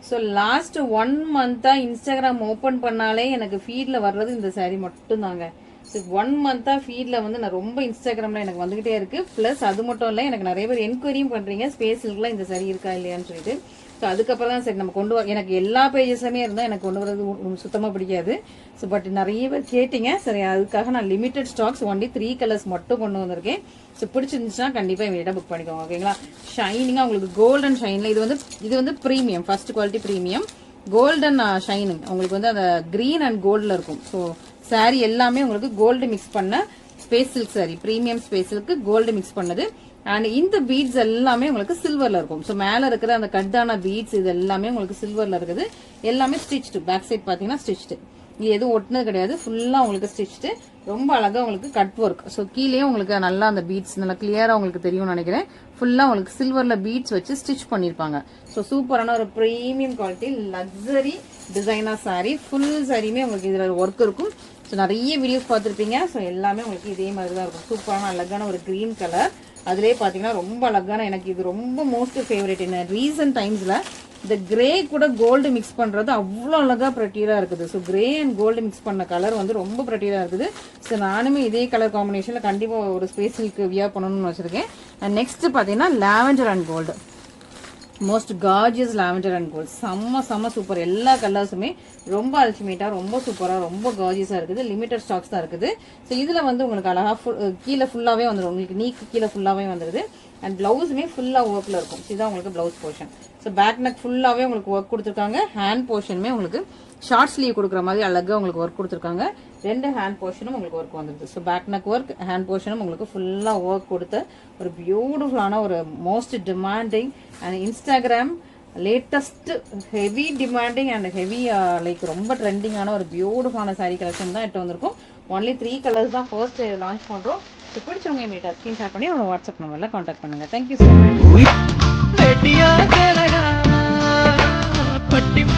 So last 1 மந்த்தா Instagram open பண்ணாலே எனக்கு ஃபீட்ல வர்றது இந்த saree மட்டும்தாங்க. 1 மந்த்தா ஃபீட்ல வந்து நான் ரொம்ப இன்ஸ்டாகிராம்ல எனக்கு வந்துகிட்டே இருக்கு. பிளஸ் அது மட்டும் இல்லை, எனக்கு நிறைய பேர் என்கொயரியும் பண்றீங்க ஸ்பேஸ்க்குலாம் இந்த saree இருக்கா இல்லையான்னு சொல்லிட்டு. ஸோ அதுக்கப்புறம் தான் சரி நம்ம கொண்டு வர, எனக்கு எல்லா பேஜஸுமே இருந்தால் எனக்கு கொண்டு வரது சுத்தமாக பிடிக்காது. ஸோ பட் நிறைய பேர் கேட்டீங்க, சரி அதுக்காக நான் லிமிடெட் ஸ்டாக்ஸ் ஒன்லி 3 கலர்ஸ் மட்டும் கொண்டு வந்திருக்கேன். ஸோ பிடிச்சிருந்துச்சுன்னா கண்டிப்பாக இவங்ககிட்ட புக் பண்ணிக்கோங்க, ஓகேங்களா. ஷைனிங்காக உங்களுக்கு கோல்டன் ஷைனில் இது வந்து premium, first quality premium golden shining. உங்களுக்கு வந்து அந்த கிரீன் அண்ட் கோல்டில் இருக்கும். ஸோ சாரீ எல்லாமே உங்களுக்கு கோல்டு மிக்ஸ் பண்ண space silk sari, premium space silk gold mix பண்ணது. அண்ட் இந்த பீட்ஸ் எல்லாமே உங்களுக்கு சில்வர்ல இருக்கும். ஸோ மேல இருக்கிற அந்த கட்டான பீட்ஸ் இது எல்லாமே உங்களுக்கு சில்வர்ல இருக்குது. எல்லாமே ஸ்டிச்டு, பேக் சைட் பாத்தீங்கன்னா ஸ்டிச்டு, இது எதுவும் ஒட்டினது கிடையாது, ஃபுல்லா உங்களுக்கு ஸ்டிச்டு. ரொம்ப அழகா உங்களுக்கு கட் ஒர்க். ஸோ கீழே உங்களுக்கு நல்லா அந்த பீட்ஸ் நல்லா கிளியரா உங்களுக்கு தெரியும்னு நினைக்கிறேன். ஃபுல்லா உங்களுக்கு சில்வர்ல பீட்ஸ் வச்சு ஸ்டிச் பண்ணிருப்பாங்க. ஸோ சூப்பரான ஒரு premium quality luxury designer sari. Full சாரியுமே உங்களுக்கு இதுல ஒர்க் இருக்கும். ஸோ நிறைய வீடியோஸ் பார்த்துருப்பீங்க. ஸோ எல்லாமே உங்களுக்கு இதே மாதிரி தான் இருக்கும். சூப்பரான அழகான ஒரு கிரீன் கலர், அதுலேயே பார்த்தீங்கன்னா ரொம்ப அழகான, எனக்கு இது ரொம்ப மோஸ்ட் ஃபேவரட். என்ன ரீசன்ட் டைம்ஸில் இந்த கிரே கூட கோல்டு மிக்ஸ் பண்ணுறது அவ்வளோ அழகாக ப்ரெட்டியராக இருக்குது. So grey and gold mix பண்ண கலர் வந்து ரொம்ப ப்ரெட்டியராக இருக்குது. ஸோ நானுமே இதே கலர் காம்பினேஷனில் கண்டிப்பாக ஒரு ஸ்பேஸிலுக்கு வியர் பண்ணணும்னு வச்சுருக்கேன். அண்ட் நெக்ஸ்ட் பார்த்தீங்கன்னா lavender and gold, most gorgeous lavender and gold. செம்ம சூப்பர். எல்லா கலர்ஸுமே ரொம்ப அல்டிமேட்டா, ரொம்ப சூப்பரா, ரொம்ப கார்ஜியஸா இருக்குது. லிமிடெட் ஸ்டாக்ஸ் தான் இருக்குது. ஸோ இதுல வந்து உங்களுக்கு அழகா கீழே ஃபுல்லாவே வந்துடும், உங்களுக்கு நீக்கு கீழே ஃபுல்லாவே வந்துடுது. அண்ட் பிளவுஸுமே ஃபுல்லா ஒர்க்ல இருக்கும். இதுதான் உங்களுக்கு blouse portion. So back neck ஃபுல்லாவே உங்களுக்கு ஒர்க் கொடுத்துருக்காங்க. ஹேண்ட் போர்ஷனுமே உங்களுக்கு ஷார்ட் ஸ்லீவ் கொடுக்குற மாதிரி அழகா உங்களுக்கு ஒர்க் கொடுத்துருக்காங்க. 2 ஹேண்ட் போர்ஷனும் உங்களுக்கு ஒர்க் வந்துருது. So back neck work, hand போர்ஷனும் உங்களுக்கு ஃபுல்லா ஒர்க் கொடுத்த ஒரு பியூட்டிஃபுல்லான ஒரு most demanding and Instagram latest heavy demanding and heavy like ரொம்ப ட்ரெண்டிங்கான ஒரு பியூட்டிஃபுல்லான சாரீ கலெக்ஷன் தான் எடுத்து வந்திருக்கும். ஒன்லி 3 கலர்ஸ் தான் ஃபர்ஸ்ட் லான்ச் பண்றோம். ஸோ பிடிச்சவங்க இமீடியட்டா ஸ்கிரீன்ஷாட் பண்ணி உங்க வாட்ஸ்அப் நம்பர்ல கான்டாக்ட் பண்ணுங்க. Thank you so much.